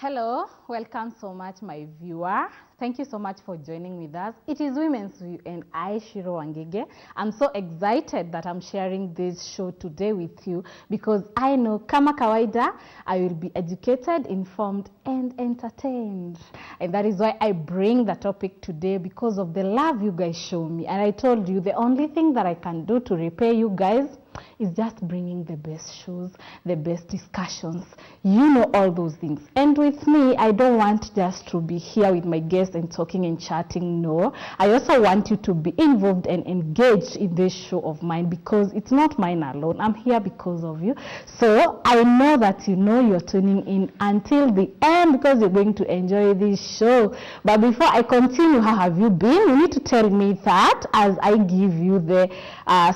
Hello, welcome so much my viewer. Thank you so much for joining with us. It is Women's View and I, Shiro Wangige. I'm so excited that I'm sharing this show today with you because I know kama kawaida, I will be educated, informed and entertained. And that is why I bring the topic today because of the love you guys show me. And I told you the only thing that I can do to repay you guys is just bringing the best shows, the best discussions. You know all those things. And with me, I don't want just to be here with my guests and talking and chatting. No, I also want you to be involved and engaged in this show of mine because it's not mine alone. I'm here because of you. So I know that you know you're tuning in until the end because you're going to enjoy this show. But before I continue, how have you been? You need to tell me that as I give you the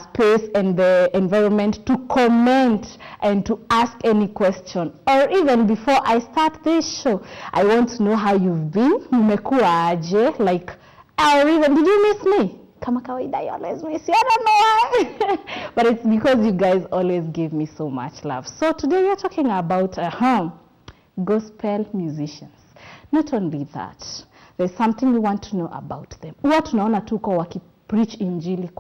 space and the environment to comment and to ask any question. Or even before I start this show, I want to know how you've been. Mmekuwa aje? Like, or even, did you miss me? Kama kawaida, I always miss you. I don't know why. But it's because you guys always give me so much love. So today we are talking about gospel musicians. Not only that, there's something we want to know about them. Huwa tunaona tuko preach injili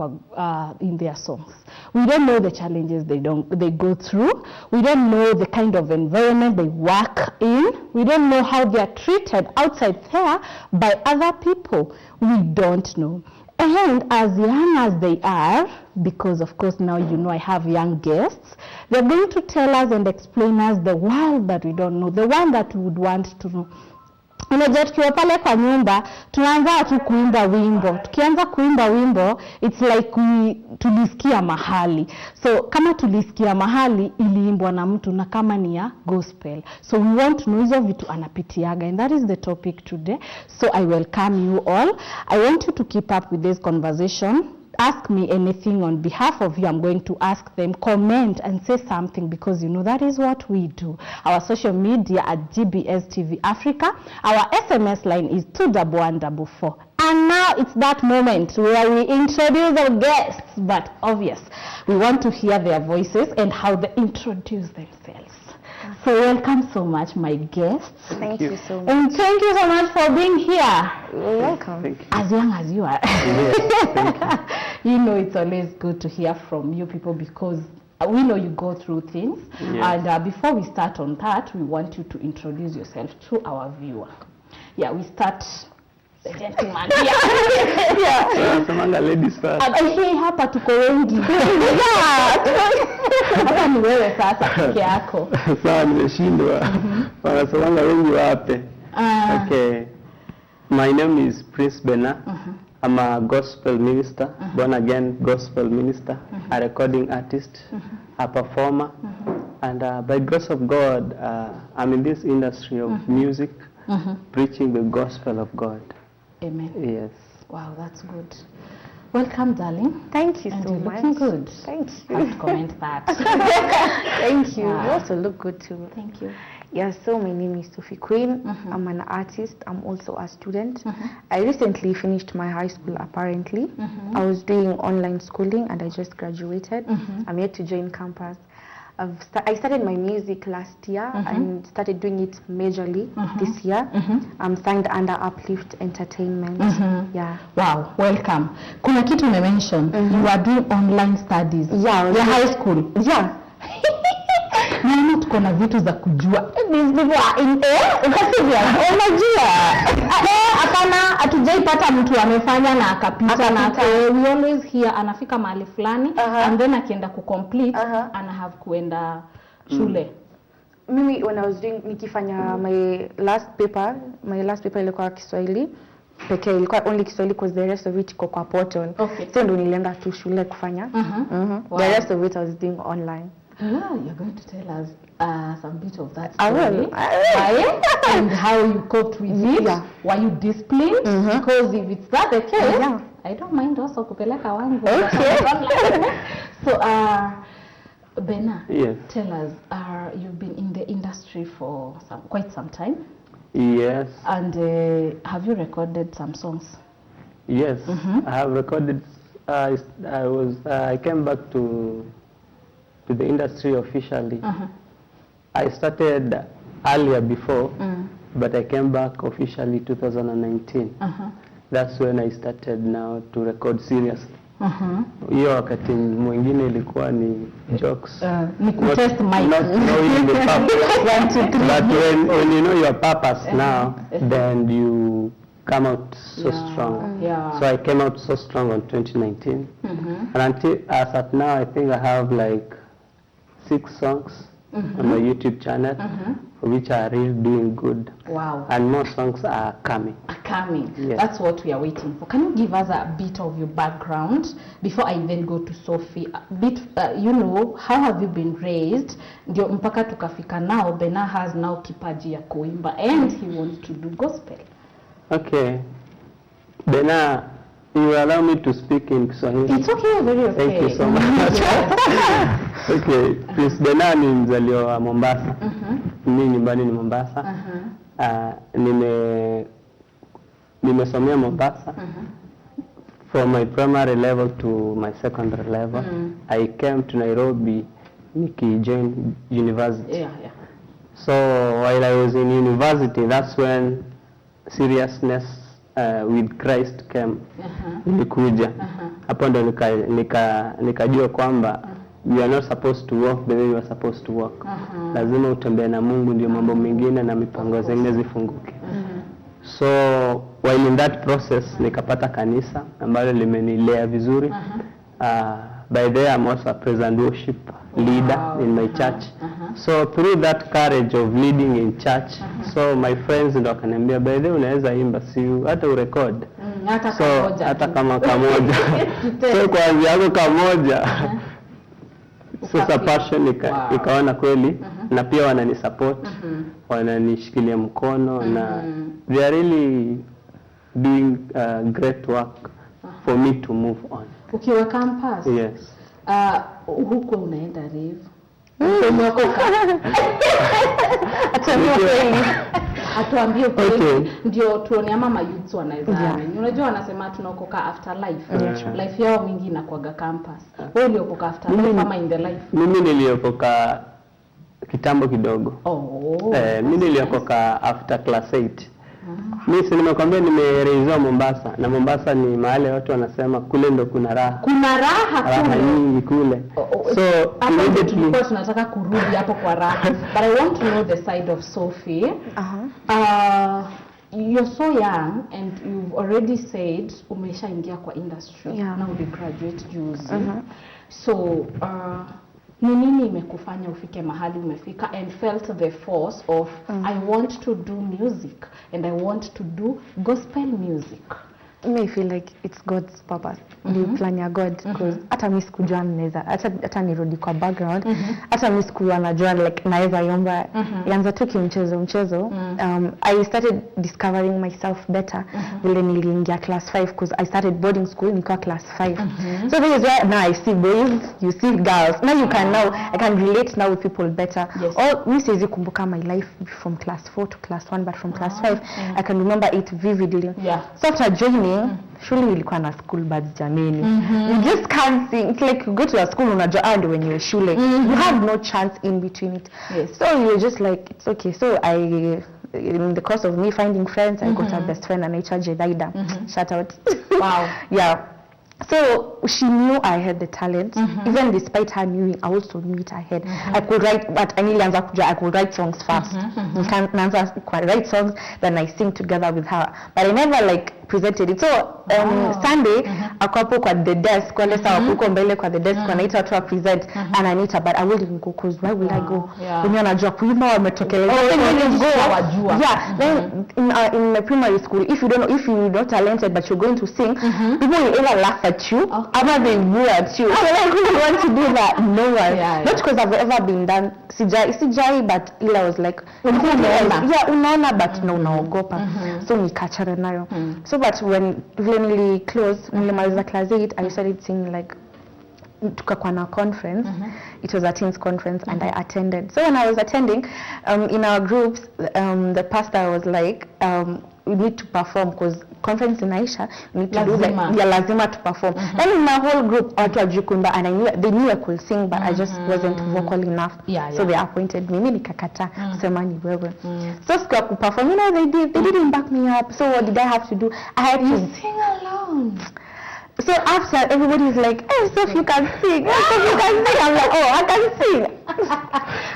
in their songs. We don't know the challenges they go through. We don't know the kind of environment they work in. We don't know how they are treated outside there by other people. We don't know. And as young as they are, because of course now you know I have young guests, they're going to tell us and explain us the world that we don't know, the one that we would want to know. Unajua tukiwa pale kwa nyumba tunaanza tu kuimba wimbo. Tukianza kuimba wimbo, it's like tulisikia mahali. So kama tulisikia mahali iliimbwa na mtu na kama ni ya gospel. So we want to know hizo vitu anapitiaga, and that is the topic today. So I welcome you all. I want you to keep up with this conversation. Ask me anything on behalf of you. I'm going to ask them, comment and say something because you know that is what we do. Our social media at GBS TV Africa. Our SMS line is 21144. And now it's that moment where we introduce our guests. But obvious, we want to hear their voices and how they introduce themselves. So welcome so much, my guests. Thank you so much. And thank you so much for being here. You're welcome. Thank you. As young as you are. Yes, you know, it's always good to hear from you people because we know you go through things. Yes. And before we start on that, we want you to introduce yourself to our viewer. Yeah, we start the gentleman. Samanga ladies first. Hii hapa tuko wengi. Hapa ni wewe sasa peke yako. Sawa, nimeshindwa. Wanasamanga wengi wape. Okay. My name is Prince Bena. I'm a gospel minister, born again gospel minister, a recording artist, a performer, and by grace of God, I'm in this industry of music, preaching the gospel of God. Amen. Yes. Wow, that's good. Welcome, darling. Thank you and so much. Looking good. Thank you. I have to comment that. Thank you. You also look good too. Thank you. Yeah, so my name is Sophie Queen. I'm an artist. I'm also a student. I recently finished my high school apparently. I was doing online schooling and I just graduated. I'm yet to join campus. I started my music last year and started doing it majorly this year. I'm signed under Uplift Entertainment. Yeah. Wow, welcome. Kuna kitu mention. You are doing online studies. Yeah. Your high school. Yeah. Mimi tuko na vitu za kujua. These people are in ukasivya. Unajua. Hapana, hatujaipata mtu amefanya na akapita na we always hear anafika mahali fulani and then akienda kucomplete ana have kuenda shule. Mimi when I was doing nikifanya my last paper ilikuwa Kiswahili pekee, ilikuwa only Kiswahili because the rest of it iko kwa portal. Okay. So ndo nilienda tu shule kufanya. Wow. The rest of it I was doing online. Now you're going to tell us some bit of that story. I will. And how you coped with it. Yeah. Were you disciplined? Because if it's that the case, I don't mind also kupeleka wangu. Okay. So, Bena, yes. Tell us, you've been in the industry for quite some time. Yes. And have you recorded some songs? Yes, I have recorded. I came back to the industry officially. I started earlier before, but I came back officially 2019. That's when I started now to record seriously. Hiyo wakati mwingine ilikuwa ni jokes. Ni kutest mic. Not knowing the purpose. But when you know your purpose now, then you come out so strong. Yeah. So I came out so strong on 2019. And until as at now, I think I have like 6 songs on my YouTube channel, which are really doing good. Wow. And more songs are coming. Yes. That's what we are waiting for. Can you give us a bit of your background before I then go to Sophie? A bit, how have you been raised? Ndio mpaka tukafika now, Bena has now kipaji ya kuimba and he wants to do gospel. Okay. Bena, you allow me to speak in Kiswahili? It's okay, very okay. Thank you so much. Okay, Prince Bena ni mzaliwa wa Mombasa. Mimi nyumbani ni Mombasa. Nimesomea Mombasa. From my primary level to my secondary level. I came to Nairobi join university. Yeah. So while I was in university, that's when seriousness with Christ came. Nilikuja. Hapo ndo nikajua kwamba you are not supposed to walk the way you are supposed to walk. Lazima utembee na Mungu ndio mambo mengine na mipango zingine zifunguke. So while in that process nikapata kanisa ambalo limenilea vizuri. By there I'm also a praise and worship leader in my church. So through that courage of leading in church, so my friends ndo wakaniambia, by the way unaweza imba, si hata urecord. So hata kama kamoja. So kuanzia hapo kamoja. Sasa passion ikaona kweli na pia wanani support, wananishikilia mkono na they are really doing great work for me to move on. Ukiwa campus? Yes. Huko unaenda rave? Atuambie kweli ndio tuone ama youths wanaweza. Unajua wanasema tunaokoka after life. Life yao mingi inakuaga campus. Wewe uliokoka after life ama in the life? Mimi niliokoka kitambo kidogo. Mimi niliokoka after class 8. Mimi si nimekwambia nimerejea Mombasa na Mombasa ni mahali watu wanasema kule ndo kuna raha. Kuna raha nyingi kule. So immediately tunataka kurudi hapo kwa raha. But I want to know the side of Sophie. You're so young and you've already said umeshaingia kwa industry. Now you graduate juzi. So ni nini imekufanya ufike mahali umefika and felt the force of I want to do music and I want to do gospel music? Me feel like it's God's purpose. Ni plan ya God, because hata mimi sikujua naweza hata nirudi kwa background. Hata mimi sikujua najua like naweza yomba. Yanza tu kimchezo. I started discovering myself better vile niliingia class 5 because I started boarding school nikiwa class 5. So this is where now I see boys, you see girls. Now you can I can relate now with people better. Mimi siwezi kumbuka my life from class 4 to class 1, but from class 5 I can remember it vividly. So after joining shule ilikuwa na school buds jameni. You just can't sing. It's like you go to a school unajua and when you're shule you have no chance in between it. So you're just like it's okay. So in the course of me finding friends, I got a best friend anaitwa Jedaida. Shout out. Wow. So she knew I had the talent. Even despite her knowing, I also knew it I had. I could write, but I could write songs fast. Write songs, then I sing together with her. But I never like presented it. So on Sunday, akapo kwa the desk, kwa lesa wakuko mbele kwa the desk, wanaita watu wa present, and Anita, but I wouldn't go because why would I go? When you're not kuimba wametokeleza. Then in my primary school, if you're not talented but you're going to sing, people will either laugh at you, other they boo at you. So like, who want to do that? No one. Not because I've ever been done. Sijai, but I was like, unaona, but no unaogopa. So nikachana nayo. So but when we closed, nilimaliza class 8, I started singing like tukakuwa na conference. It was a teens conference and I attended. So when I was attending, in our groups, the pastor was like, we need to perform because conference inaisha, we need to do like, lazima to perform. Then in my whole group, watu wajikunda, and they knew I could sing, but I just wasn't vocal enough. So they appointed me. Mimi nikakata, kusema ni wewe. So siku ya kuperform, you know, they didn't back me up. So what did I have to do? I had to sing alone. So after, everybody's like, hey, Sophie, you can sing. Hey, Sophie, you can sing. I'm like, oh, I can sing.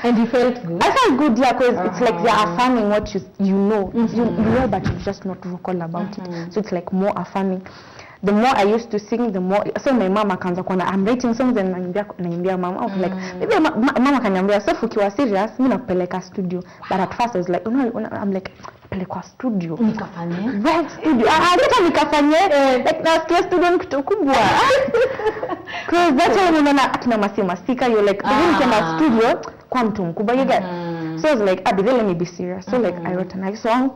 And you felt good? I felt good, yeah, because it's like they're affirming what you know. You know, but you're just not vocal about it. So it's like more affirming. The more I used to sing, the more, so my mama akaanza kuona I'm writing songs and naimbia mama. I'm like, maybe mama kaniambia, so ukiwa serious, mimi nakupeleka studio. But at first I was like, I'm like, pelekwa studio. Nikafanye? Right, studio. Hata nikafanye, like nasikia studio kitu kubwa. Because that's why unaona akina Masika, you're like, even nikienda studio, kwa mtu mkubwa, you get. So I was like, let me be serious. So like, I wrote a nice song.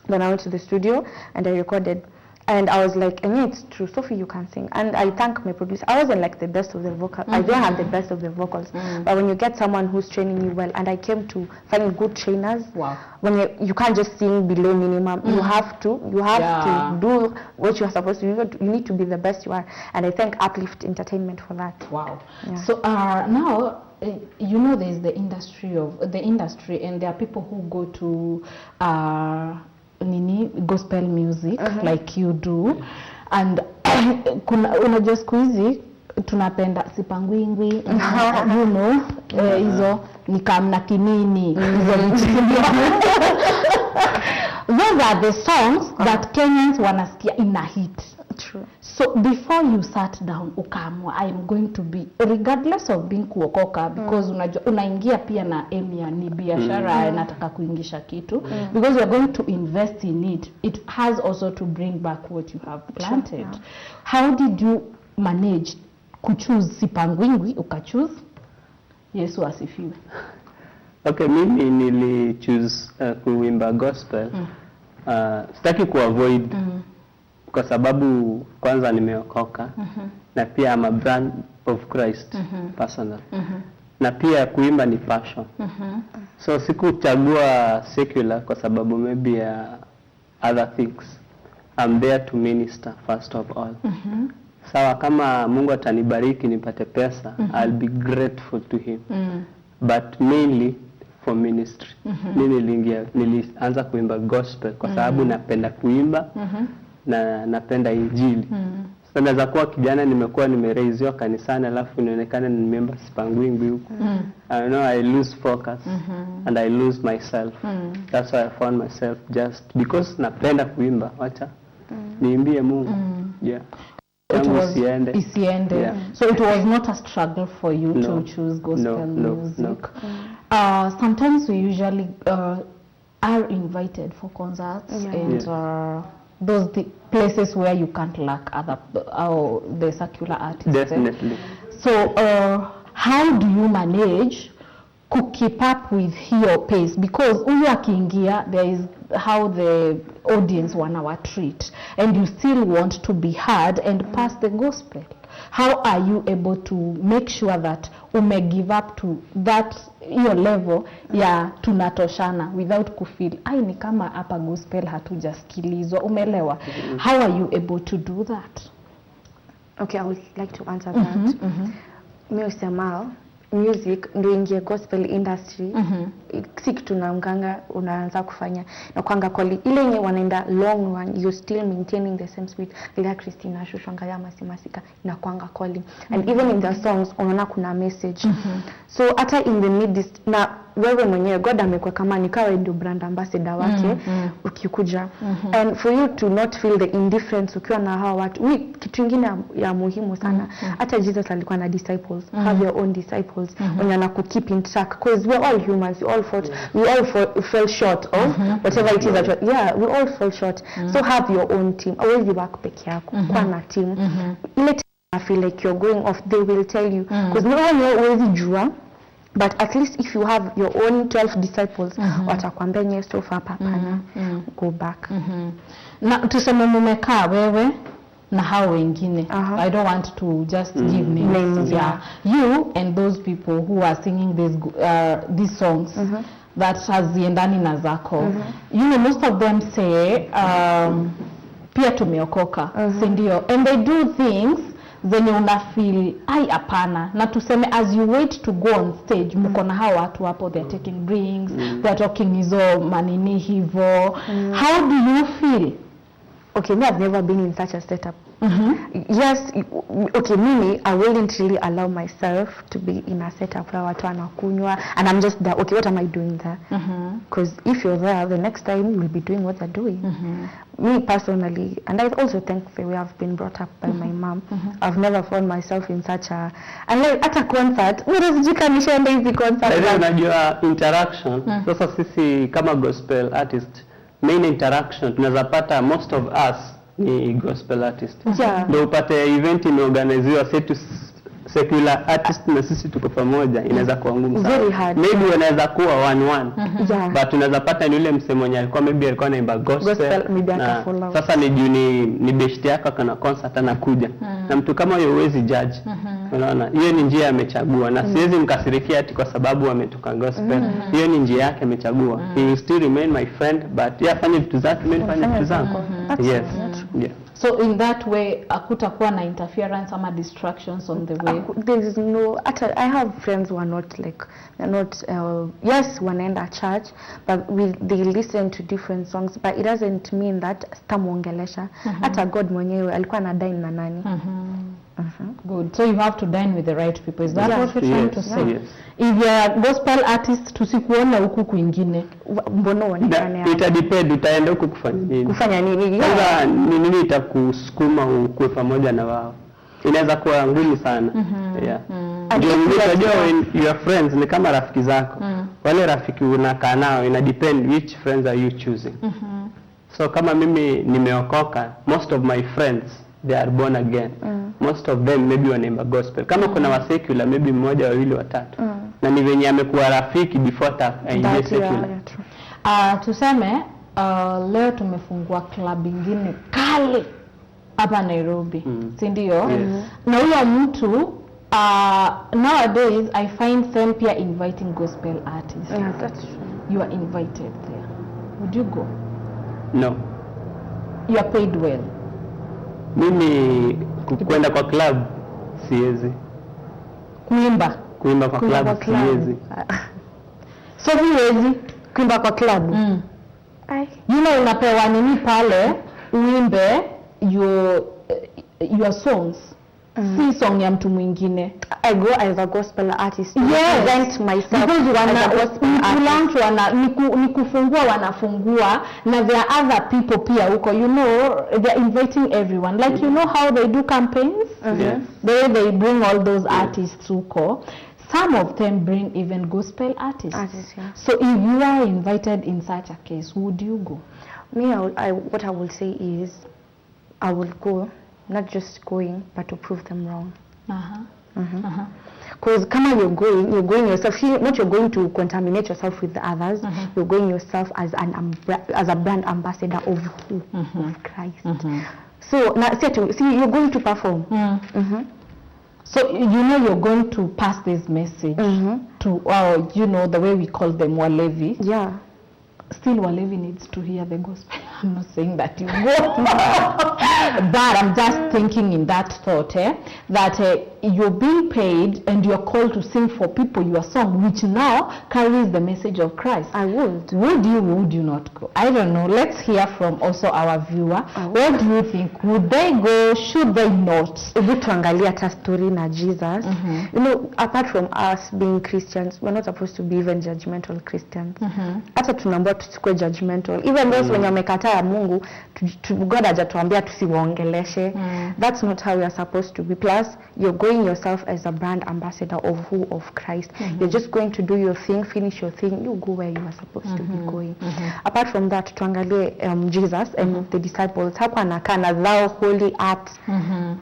Then I went to the studio and I recorded. And I was like, it's true, Sophie, you can sing. And I thank my producer. I wasn't like the best of the vocals. I don't have the best of the vocals. But when you get someone who's training you well, and I came to find good trainers. Wow. When you can't just sing below minimum. You have to do what you are supposed to do. You need to be the best you are. And I thank Uplift Entertainment for that. Wow. Yeah. So now, you know, there's the industry, and there are people who go to gospel music like you do, and unajua siku hizi tunapenda sipangwingwi, you know, hizo nikamna kinini, those are the songs that Kenyans wanasikia ina hit. True. So before you sat down ukaamua I'm going to be, regardless of being kuokoka, because unajua unaingia pia na aim ya ni biashara, nataka kuingisha kitu, because you're going to invest in it. It has also to bring back what you have planted. Sure. How did you manage kuchoose sipangwingwi ukachoose Yesu asifiwe? Okay, mimi nili choose kuimba gospel. Sitaki kuavoid kwa sababu kwanza nimeokoka na pia I'm a brand of Christ personal. Na pia kuimba ni passion. So sikuchagua secular kwa sababu maybe other things. I'm there to minister first of all. Sawa, kama Mungu atanibariki nipate pesa, I'll be grateful to him. But mainly for ministry. Mimi nilianza kuimba gospel kwa sababu napenda kuimba na napenda injili. So naweza kuwa kijana nimekuwa nimeraiziwa kanisani alafu nionekane nimeimba sipangwingwi huko. I know I lose focus and I lose myself. That's why I found myself just because napenda kuimba, wacha niimbie Mungu. Yeah. It was isiende. Yeah. So it was not a struggle for you to choose gospel music. Sometimes we usually are invited for concerts and those places where you can't lack the secular artists. Definitely. So how do you manage to keep up with your pace? Because huyu akiingia, there is how the audience wanna treat, and you still want to be heard and pass the gospel. How are you able to make sure that give up to that your level ya tunatoshana without kufeel ni kama hapa gospel hatujasikilizwa, umeelewa? How are you able to do that? Okay, I would like to answer that. Mimi usema music ndio ingie gospel industry. Si kitu naunganga unaanza kufanya na kwanga kwali ile yenye wanaenda long run, you still maintaining the same spirit. Bila Christina Shoshanga ya Masika na kwanga calling, and even in the songs unaona kuna message. So hata in the midst na wewe mwenyewe God amekuwa kama nikawa ndio brand ambassador wake ukikuja, and for you to not feel the indifference ukiwa na hawa watu. Kitu kingine ya muhimu sana, hata Jesus alikuwa na disciples. Have your own disciples when you ku keep in track, because we're all humans. We all fell short of whatever it is that we all fall short. So have your own team. Always work peke yako kwa na team. Ile I feel like you're going off, they will tell you, because no one always jua. But at least if you have your own 12 disciples, watakwambia nye so far papana, go back. Na tuseme mumekaa wewe na hao wengine. I don't want to just give names. Yeah. You and those people who are singing these songs that haziendani na zako. You know, most of them say pia tumeokoka, si ndio? And they do things zenye unafeel ai hapana, na tuseme as you wait to go on stage mko na hao watu hapo, they're taking drinks, they're talking hizo manini hivo. How do you feel? Okay, me, I've never been in such a setup. Yes, okay, mimi, I wouldn't really allow myself to be in a setup where watu wanakunywa and I'm just there. Okay, what am I doing there? Because if you're there, the next time you'll be doing what they're doing. Me personally, and I also think the way I've been brought up by my mom, I've never found myself in such a, and like at a concert, nishaenda hizi concert. Unajua interaction, sasa sisi kama gospel artist, main interaction tunaweza pata, most of us ni gospel artist. Ndio upate event imeorganiziwa setu secular artist na sisi tuko pamoja, inaweza kuwa ngumu sana. Maybe wanaweza kuwa 1-1. But unaweza pata ni yule msemonye alikuwa maybe alikuwa anaimba gospel. Sasa ni juu ni best yako kana concert anakuja. Na mtu kama yeye huwezi judge. Unaona? Hiyo ni njia amechagua na siwezi mkasirikia ati kwa sababu ametoka gospel. Hiyo ni njia yake amechagua. He will still remain my friend, but yeye afanye vitu zake, mimi nifanye vitu zangu. Yes. Yeah. So in that way hakutakuwa na interference ama distractions on the way. There is no, I have friends who are not like, they're not, yes, wanaenda church, but they listen to different songs, but it doesn't mean that sitamuongelesha. Hata God mwenyewe alikuwa na dine na nani. Good. So you have to dine with the right people. Is that what you're trying to say? Yes. If you're a gospel artist, tusikuona huku kwingine. Mbona wanifanya? Ita depend utaenda huku kufanya nini? Kufanya nini? Sasa nini itakusukuma ukue pamoja na wao? Inaweza kuwa ngumu sana. Yeah. Ndio unajua when your friends ni kama rafiki zako. Wale rafiki unakaa nao, ina depend which friends are you choosing. So kama mimi nimeokoka, most of my friends they are born again. Most of them maybe wanaimba gospel. Kama kuna wa secular maybe mmoja, wawili, watatu. Na ni venye amekuwa rafiki before aingie secular. Tuseme leo tumefungua club ingine kali hapa Nairobi. Si ndio? Na huyo mtu nowadays I find them pia inviting gospel artists. Yeah, that's true. You are invited there. Would you go? No. You are paid well. Mimi kwenda kwa club siwezi. Kuimba kwa club siwezi. So huwezi kuimba kwa club. You know, unapewa nini pale uimbe your songs. Si song ya mtu mwingine. I go as a gospel artist. Yes. Present myself ni kufungua wanafungua na there are other people pia huko, you know, they are inviting everyone, like you know how they do campaigns. They bring all those artists huko. Some of them bring even gospel artists. So if you are invited in such a case, would you go? Me, what I will say is I will go, not just going, but to prove them wrong. Because kama you're going yourself, not you're going to contaminate yourself with the others, you're going yourself as a brand ambassador of who? Of Christ. So now see you're going to perform. So you know you're going to pass this message to you know, the way we call them walevi. Yeah. Still walevi needs to hear the gospel. I'm not saying that you go. But I'm just thinking in that thought, that you're being paid and you're called to sing for people your song, which now carries the message of Christ. I would. Would you not go? I don't know. Let's hear from also our viewer. What do you think? Would they go? Should they not? If tuangalia hata story na Jesus, you know, apart from us being Christians, we're not supposed to be even judgmental Christians. Hata tunaambiwa tusikue judgmental. Even those when wamekataa Mungu, God hajatuambia tusiwaongeleshe. That's not how we are supposed to be. Plus, you're going yourself as a brand ambassador of who? Of Christ. You're just going to do your thing, finish your thing, you go where you are supposed to be going. Apart from that, tuangalie Jesus and the disciples, hapo anakaa na thou holy art.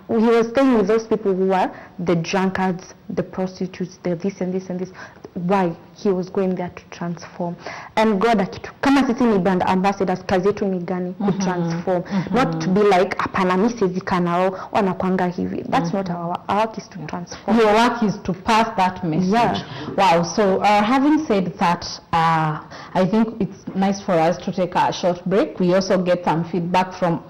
He was staying with those people who were the drunkards, the prostitutes, the this and this and this. Why? he was going there to transform. And God kama sisi ni brand ambassadors, kazi yetu ni gani? To transform, not to be like hapana mimi sizikana wao wanakuanga hivi. That's not our work is to transform. Your work is to pass that message. Yeah. Wow. So having said that, I think it's nice for us to take a short break. We also get some feedback from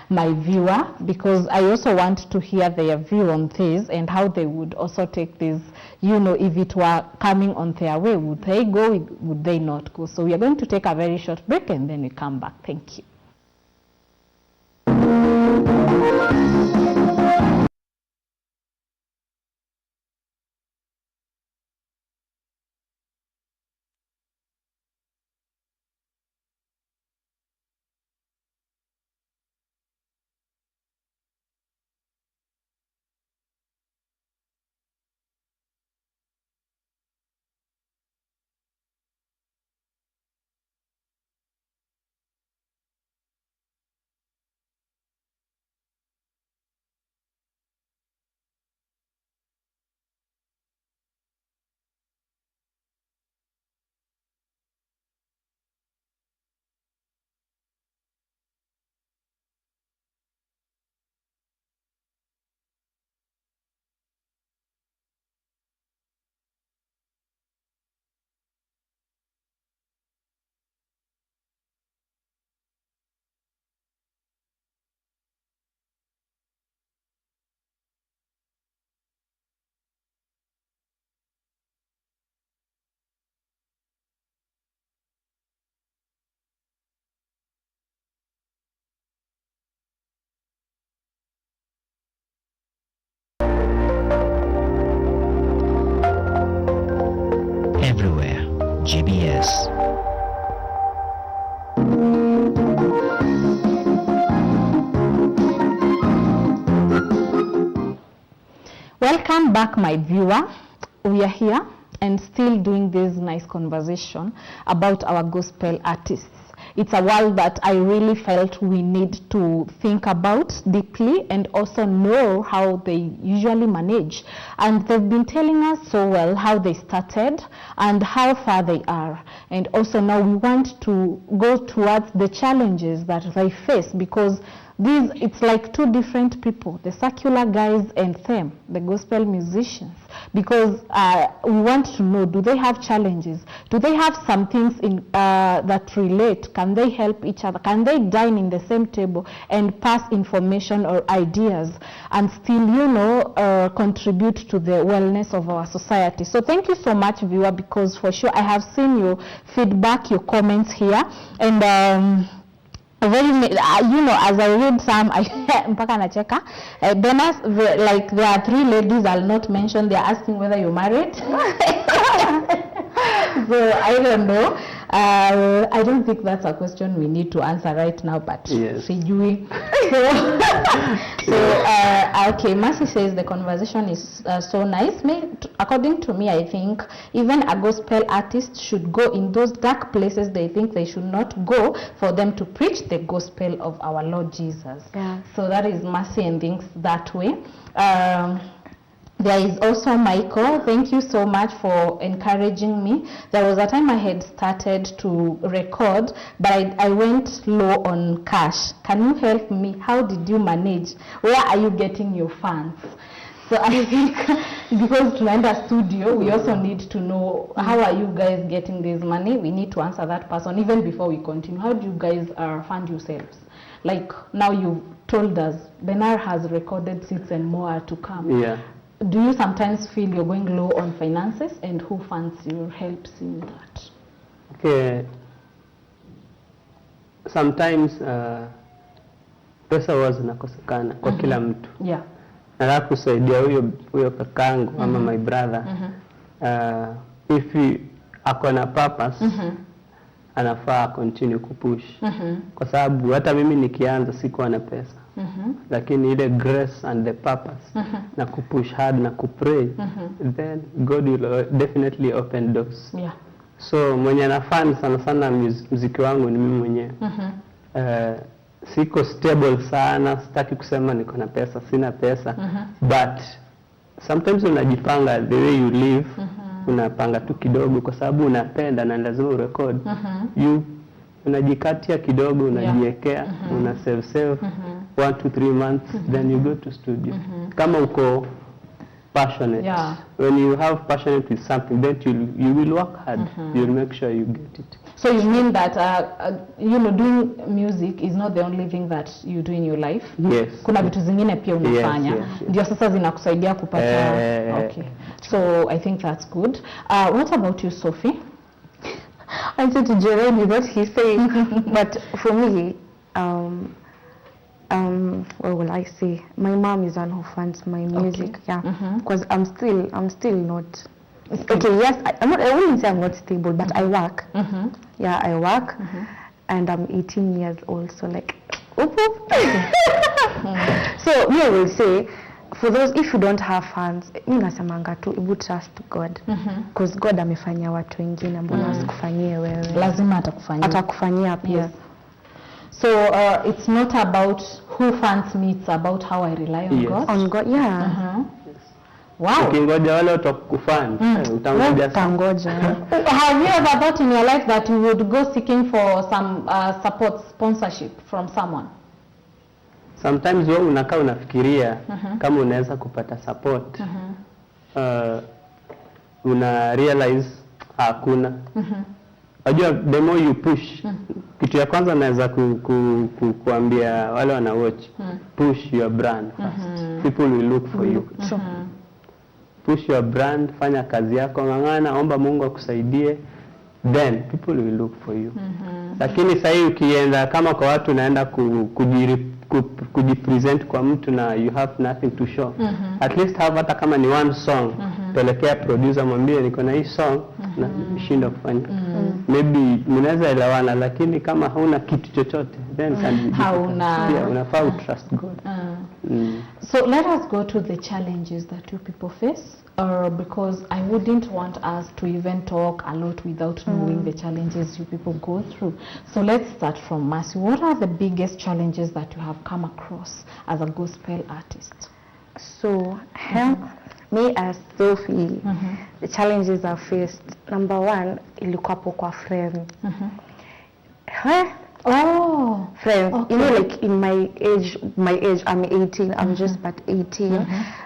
my viewer, because I also want to hear their view on this and how they would also take this, you know, if it were coming on their way, would they go, would they not go? So we are going to take a very short break and then we come back. Thank you. Everywhere, GBS. Welcome back, my viewer. We are here and still doing this nice conversation about our gospel artists. It's a world that I really felt we need to think about deeply and also know how they usually manage. And they've been telling us so well how they started and how far they are. And also now we want to go towards the challenges that they face, because it's like two different people, the secular guys and them, the gospel musicians, because we want to know, do they have challenges? Do they have some things in, that relate? Can they help each other? Can they dine in the same table and pass information or ideas and still, you know, contribute to the wellness of our society? So thank you so much, viewer, because for sure I have seen your feedback, your comments here, and very, you know, as I read some, mpaka nacheka. Donors, like there are 3 ladies I'll not mention. They're asking whether you're married. So I don't know. I don't think that's a question we need to answer right now, but yes. Sijui. Okay, Mercy says the conversation is so nice. According to me, I think even a gospel artist should go in those dark places they think they should not go for them to preach the gospel of our Lord Jesus. Yeah. So that is Mercy and thinks that way. There is also Michael. Thank you so much for encouraging me. There was a time I had started to record, but I went low on cash. Can you help me? How did you manage? Where are you getting your funds? So I think because tunaenda studio, we also need to know, how are you guys getting this money? We need to answer that person even before we continue. How do you guys fund yourselves? Like now you've told us, Benar has recorded 6 and more are to come. Yeah. Do you sometimes feel you're going low on finances, and who funds your helps in that? Okay. Sometimes pesa huwa zinakosekana kwa kila mtu. Yeah. Nataka kusaidia huyo kakangu ama my brother. If ako na purpose, anafaa continue kupush. Kwa sababu hata mimi nikianza sikuwa na pesa. Lakini ile grace and the purpose na kupush hard na kupray, then God will definitely open doors. Yeah. So mwenye anafanya sana muziki wangu ni mimi mwenyewe. Siko stable sana, sitaki kusema niko na pesa, sina pesa. But sometimes unajipanga the way you live, unapanga tu kidogo kwa sababu unapenda na lazima urecord. Unajikatia kidogo, unajiwekea, una save 1 to 3 months, then you go to studio. Kama uko passionate, when you have passionate with something, then you will work hard, you will make sure you get it. So you mean that you know, doing music is not the only thing that you do in your life? Yes. Kuna vitu zingine pia unafanya. Ndio sasa zinakusaidia kupata. Okay. So I think that's good. What about you, Sophie? I said to Jerome with what he's saying, but for me, what will I say? My mom is one who funds my music, because I'm still not. Okay, yes, I wouldn't say I'm not stable, but I work. Yeah, I work, and I'm 18 years old, so like, whoop, whoop. So me, I will say, for those, if you don't have funds, mimi nasemanga tu hebu trust God, because God amefanyia watu wengine, mbona asikufanyie wewe? Lazima atakufanyia. Atakufanyia pia. Yes. So it's not about who funds me, it's about how I rely on God. On God, yeah. Wow. Ukingoja wale watakufund, utangoja. Have you ever thought in your life that you would go seeking for some support, sponsorship from someone? Sometimes wewe unakaa unafikiria kama unaweza kupata support. Una realize hakuna. Unajua the more you push, kitu ya kwanza naweza kuambia wale wana watch, push your brand first. People will look for you. Push your brand, fanya kazi yako, ng'ang'ana, omba Mungu akusaidie, then people will look for you. Lakini sasa hivi ukienda kama kwa watu naenda kujipresent kwa mtu na you have nothing to show, at least have hata kama ni one song, pelekea producer, mwambie niko na hii song na nishinda kufanya. Maybe mnaweza elewana, lakini kama hauna kitu chochote, then unafaa trust God. So let us go to the challenges that you people face, because I wouldn't want us to even talk a lot without knowing the challenges you people go through. So let's start from Mercy. What are the biggest challenges that you have come across as a gospel artist? So me as Sophie, the challenges I faced, number one, ilikuwa hapo kwa friends. Oh, friends. Okay. You know, like in my age, I'm 18, I'm just but 18,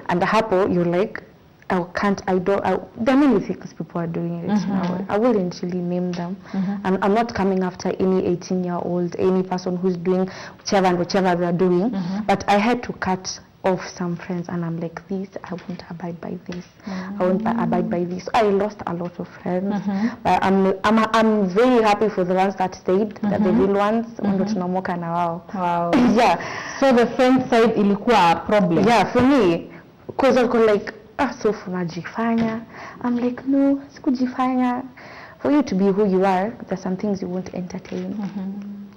and hapo you're like, there are many things people are doing right now. I wouldn't really name them. I'm not coming after any 18-year-old, any person who's doing whichever they're doing, but I had to cut off some friends, and I'm like, this, I won't abide by this. I won't abide by this. I lost a lot of friends, but I'm very happy for the ones that stayed, that the real ones. Tunamoka na wao. Wow. Yeah. So the friend side ilikuwa a problem. Yeah, for me, because I could like, so unajifanya. I'm like, no, sikujifanya. For you to be who you are, there's some things you won't entertain.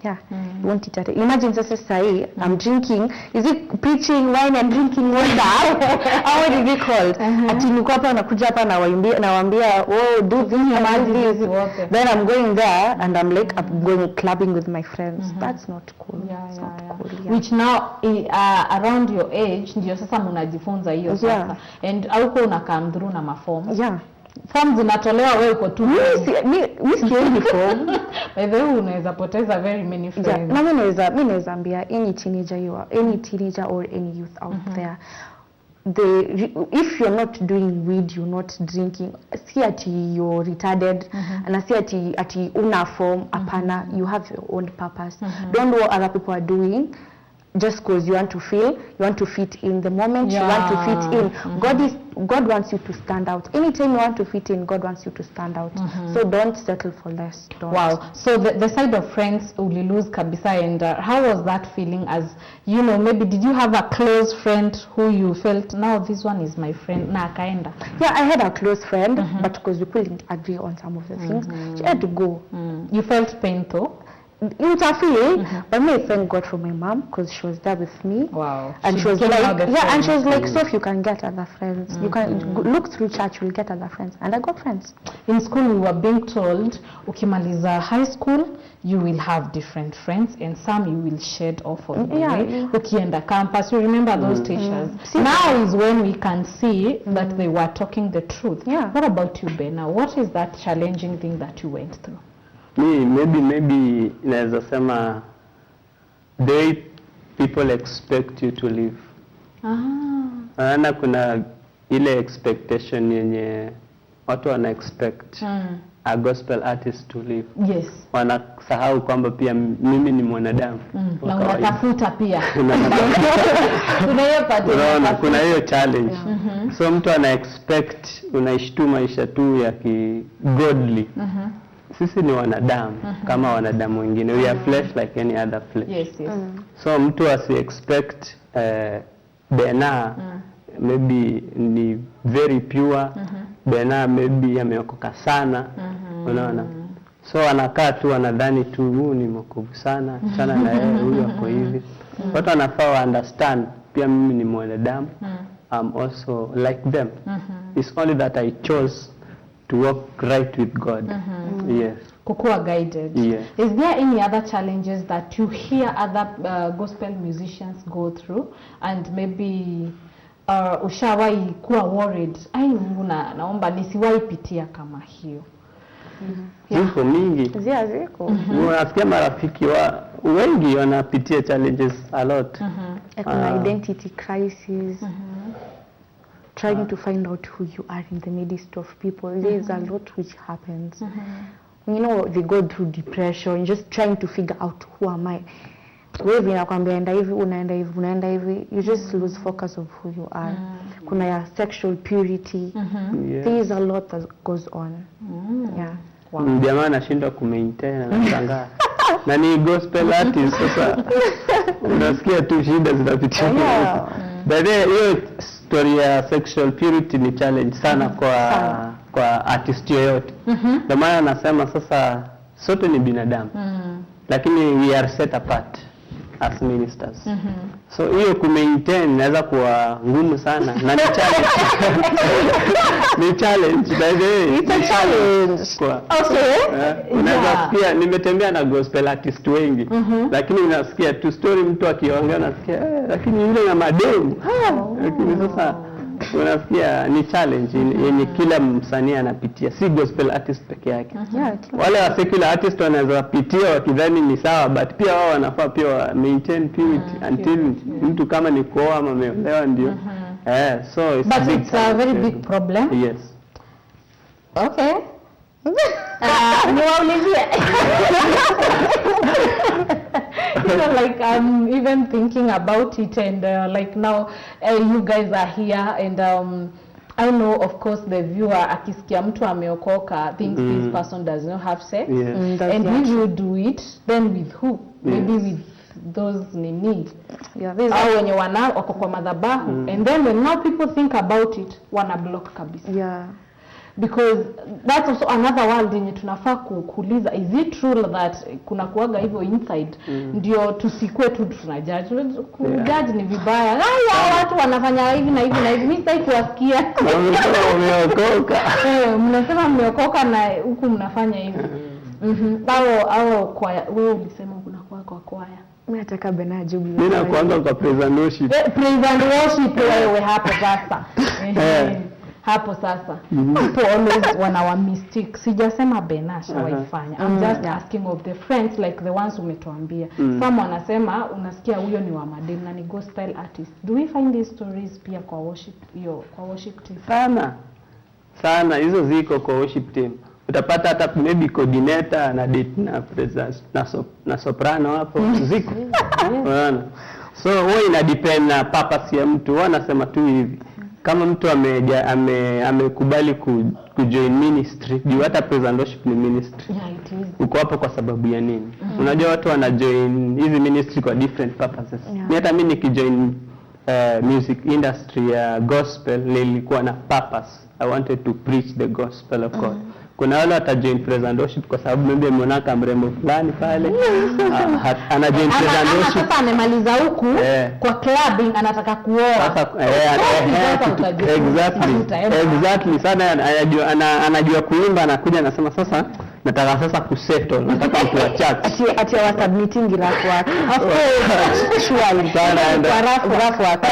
Yeah, you won't entertain. Imagine say, I'm drinking. Is it preaching wine and drinking water? How is it called? Ati niko hapa nakuja hapa nawaambia, oh, do this and do this. Then I'm going there and I'm like, I'm going clubbing with my friends. That's not cool. It's not cool. Yeah. Which now around your age ndio sasa mnajifunza hiyo sasa. And auko unakam through na maform. Yeah. Forms zinatolewa wewe uko tu. Mimi sioni form. By the way, unaweza poteza very many friends. Yeah. Na mimi naweza ambia any teenager or any youth out there, if you're not doing weed, you're not drinking, see ati you're retarded, and see ati una form, apana, you have your own purpose. Don't know what other people are doing. Just because you want to fit in the moment, you want to fit in. God wants you to stand out. Anytime you want to fit in, God wants you to stand out. So don't settle for less. Don't. Wow. So the side of friends uli lose kabisa, and how was that feeling? As you know, maybe did you have a close friend who you felt, now this one is my friend, na akaenda? Yeah, I had a close friend, but because we couldn't agree on some of the things, she had to go. You felt pain though? interfering, but me, thank God for my mom because she was there with me. Wow. And she was came out like, the yeah, and she was friends. like, Soph, you can get other friends. You can look through church, you'll get other friends. And I got friends. In school, we were being told, ukimaliza high school, you will have different friends, and some you will shed off on the way. Ukienda campus, you remember those teachers. Now is when we can see that they were talking the truth. Yeah. What about you, Bena? What is that challenging thing that you went through? Maybe naweza sema the way people expect you to live. Maana kuna ile expectation yenye watu wana expect a gospel artist to live. Yes. Wanasahau kwamba pia mimi ni mwanadamu. Na unatafuta pia. Kuna hiyo challenge. So mtu ana expect unaishi tu maisha tu ya godly. Sisi ni wanadamu kama wanadamu wengine. We are flesh like any other flesh. Yes. So mtu asi expect Bena maybe ni very pure. Bena maybe ameokoka sana. Unaona? So anakaa tu anadhani tu huyu ni mwokovu sana, chana na yeye huyu ako hivi. Watu wanafaa understand pia mimi ni mwanadamu. I'm also like them. It's only that I chose to walk right with God. Yes. Kukua guided. Yes. Is there any other challenges that you hear other gospel musicians go through, and maybe ushawahi kuwa worried, ai Mungu naomba nisiwahi pitia kama hiyo? Ziko mingi. Ziko. Unasikia marafiki wengi wanapitia challenges a lot. Like an identity crisis. Trying to find out who you are in the midst of people. There's a lot which happens. You know, they go through depression, just trying to figure out who am I. Wewe inakwambia enda hivi, unaenda hivi, you just lose focus of who you are. Kuna ya sexual purity. Yes. There's a lot that goes on. Yeah. Jamaa anashindwa kumaintain, anashangaa. Na ni gospel artist sasa. Unasikia tu shida zinapitia. Baadaye hiyo story ya sexual purity ni challenge sana kwa artist yoyote. Ndio maana nasema sasa sote ni binadamu. Lakini we are set apart as ministers. So hiyo kumaintain inaweza kuwa ngumu sana na ni challenge. Ni challenge by the way. It's a challenge. Unaweza sikia nimetembea na gospel artist wengi, lakini unasikia tu story mtu akiongea unasikia lakini yule na mademu. Lakini sasa unasikia ni challenge yenye kila msanii anapitia, si gospel artist peke yake. Wale wa secular artist wanaweza pitia wakidhani ni sawa, but pia wao wanafaa pia maintain purity until mtu kama ni kuoa ama ameolewa ndio. So it's a very big problem. Yes. Okay. Niwaulizie. You know, like I'm even thinking about it, and like now you guys are here, and I know of course the viewer akisikia mtu ameokoka thinks this person does not have sex. Yes. And if you do it, then with who? Maybe with those nini. Au wenye wako kwa madhabahu. And then when now people think about it, wana block kabisa. Because that's also another world yenye tunafaa kuuliza, is it true that kuna kuaga hivyo inside ndio tusikue tu tunajudge? Kujudge ni vibaya. Watu wanafanya hivi na hivi na hivi, mimi sitaki kuwasikia. Mmeokoka. Mnasema mmeokoka na huku mnafanya hivi. Au kwa wewe ulisema unakuwa kwa kwaya. Mimi nataka Bena jibu. Mimi nakuanga kwa praise and worship. Praise and worship wewe hapo sasa. Hapo sasa. People always wanawa mistake. Sijasema Bena shawaifanya. I'm just asking of the friends like the ones umetuambia. Some wanasema unasikia huyo ni wa madem na ni gospel artist. Do we find these stories pia kwa worship team? Sana hizo ziko kwa worship team. Utapata hata maybe coordinator na date na presence na soprano hapo ziko. Unaona? So huwa ina depend na purpose ya mtu. Wanasema tu hivi. Kama mtu amekubali kujoin ministry, juu hata praise and worship ni ministry. Uko hapo kwa sababu ya nini? Unajua watu wanajoin hizi ministry kwa different purposes. Hata mimi nikijoin music industry ya gospel nilikuwa na purpose. I wanted to preach the gospel of God. Kuna wale watajoin praise and worship kwa sababu maybe ameona mrembo fulani pale ana join praise and worship. Sasa amemaliza huku kwa clubbing anataka kuoa. Sasa exactly sana anajua kuimba, anakuja anasema sasa nataka sasa kusettle, nataka mtu wa church ati wa submitting ilafu wake. Of course surely kwa rafu wake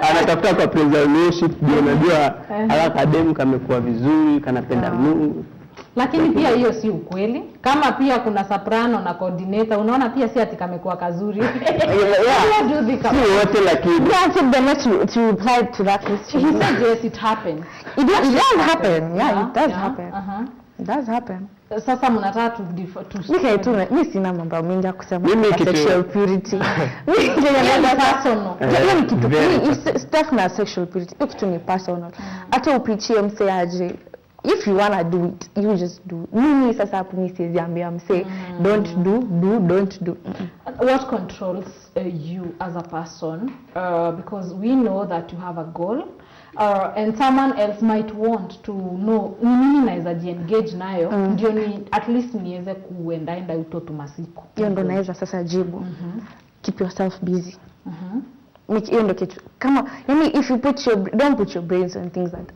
anatafuta kwa praise and worship, ndio unajua akademu kamekuwa vizuri, kanapenda Mungu. Lakini pia hiyo si ukweli. Kama pia kuna soprano na coordinator, unaona pia si ati kamekuwa kazuri. Si wote lakini. Yeah, so the next to reply to that question. He said yes, it happened. It does happen. Yeah, it does happen. It does happen. Sasa mnataka tu mimi sina mambo mengi ya kusema kwa sexual purity. Mimi ndio personal. Yaani kitu stuff na sexual purity. Kitu ni personal. Hata upichie mse aje, if you wanna do it, you just do. Mimi sasa hapo mimi siziambia mse don't do. What controls you as a person? Because we know that you have a goal. And someone else might want to know ni nini naweza engage nayo ndio ni at least niweze kuenda utoto masiku. Hiyo ndo naweza sasa jibu. Keep yourself busy. Hiyo ndo kitu. Kama yani if you don't put your brains on things that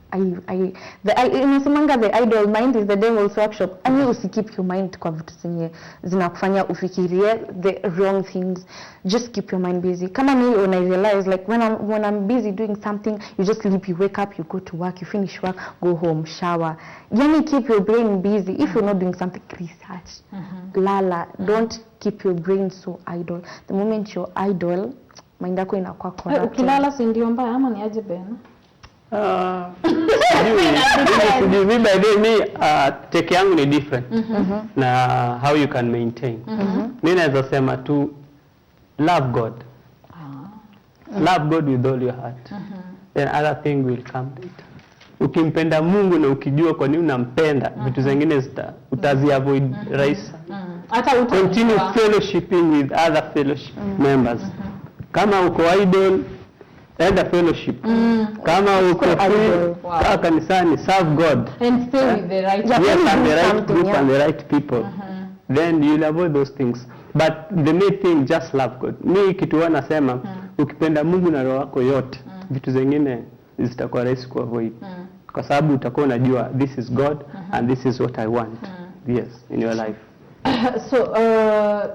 inasemanga the idle mind is the devil's workshop. Ani usikeep your mind kwa vitu zenye zinakufanya ufikirie the wrong things. Just keep your mind busy. Kama mimi when I realize like when I'm busy doing something, you just sleep, you wake up, you go to work, you finish work, go home, shower. Yani keep your brain busy. If you're not doing something, research. Lala, don't keep your brain so idle. The moment you're idle, mind yako inakuwa corrupt. Ukilala si ndio mbaya ama ni aje Bena? Mimi take yangu ni different na how you can maintain. Mimi naweza sema tu love God. Love God with all your heart. Then other thing will come later. Ukimpenda Mungu na ukijua kwa nini unampenda, vitu zingine utaziavoid rahisi. Hata continue fellowshipping with other fellowship members. Kama uko idol, enda fellowship. Kama uko free, kanisani, serve God. And stay with the right people. Yes, and the right group and the right people. Then you'll avoid those things. But the main thing, just love God. Mimi kitu huwa nasema, ukipenda Mungu na roho yako yote, vitu zingine zitakuwa rahisi kuavoid. Kwa sababu utakuwa unajua this is God and this is what I want. Yes, in your life. So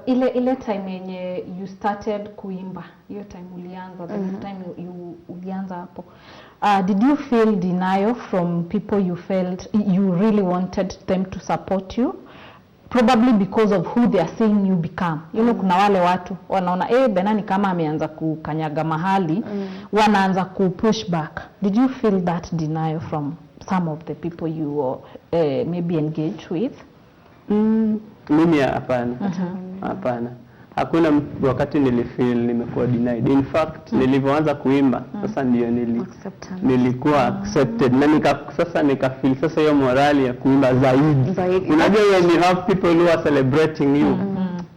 ile time yenye you started kuimba, hiyo time ulianza, the time ulianza hapo, did you feel denial from people you felt you really wanted them to support you? Probably because of who they are seeing you become. You know, kuna wale watu wanaona Bena ni kama ameanza kukanyaga mahali, wanaanza ku push back. Did you feel that denial from some of the people you maybe engage with? Mimi hapana. Hapana. Hakuna wakati nilifeel nimekuwa denied. In fact, nilivyoanza kuimba, sasa ndio nilikuwa accepted. Na sasa nikafeel sasa hiyo morali ya kuimba zaidi. Unajua when you have people who are celebrating you,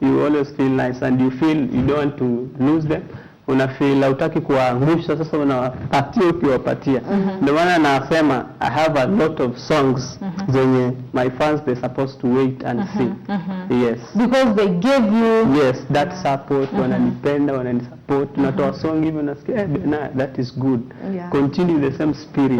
you always feel nice and you feel you don't want to lose them. Unafeel hutaki kuangusha, sasa unawapatia ukiwapatia. Ndio maana nasema I have a lot of songs zenye my fans they supposed to wait and see. Yes, because they gave you that support. Wananipenda, wananisupport. Natoa song even nasikia that is good. Continue the same spirit.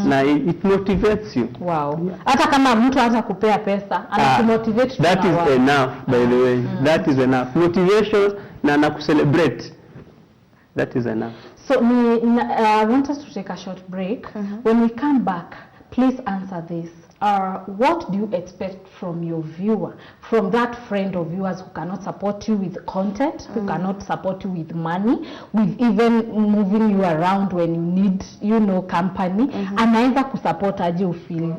Na it motivates you. Wow. Hata kama mtu hata kupea pesa anakumotivate. That is enough, by the way. That is enough. Motivation na kucelebrate. That is enough. So I want us to take a short break. When we come back, please answer this. What do you expect from your viewer, from that friend of yours who cannot support you with content, who cannot support you with money, with even moving you around when you need, company, anaweza kusupport aje ufeel,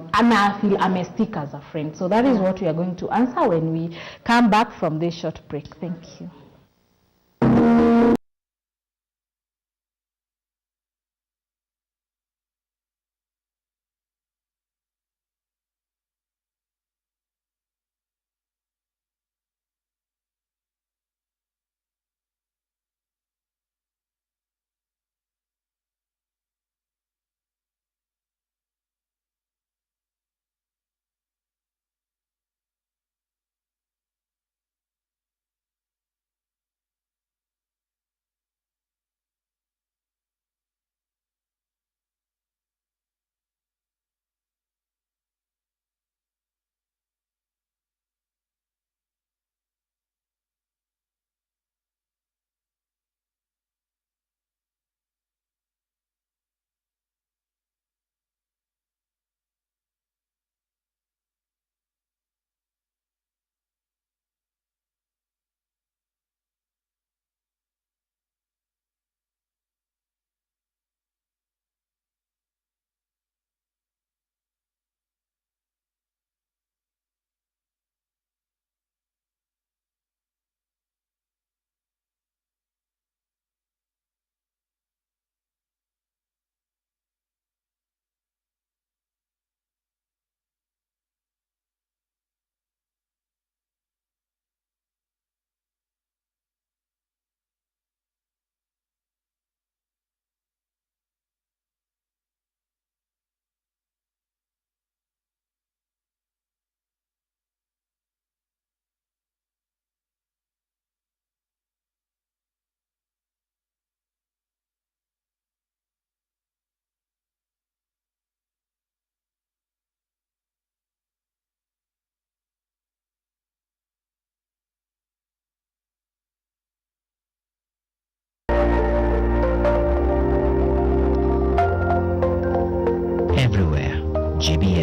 feel amestick as a friend. So that is what we are going to answer when we come back from this short break. Thank you.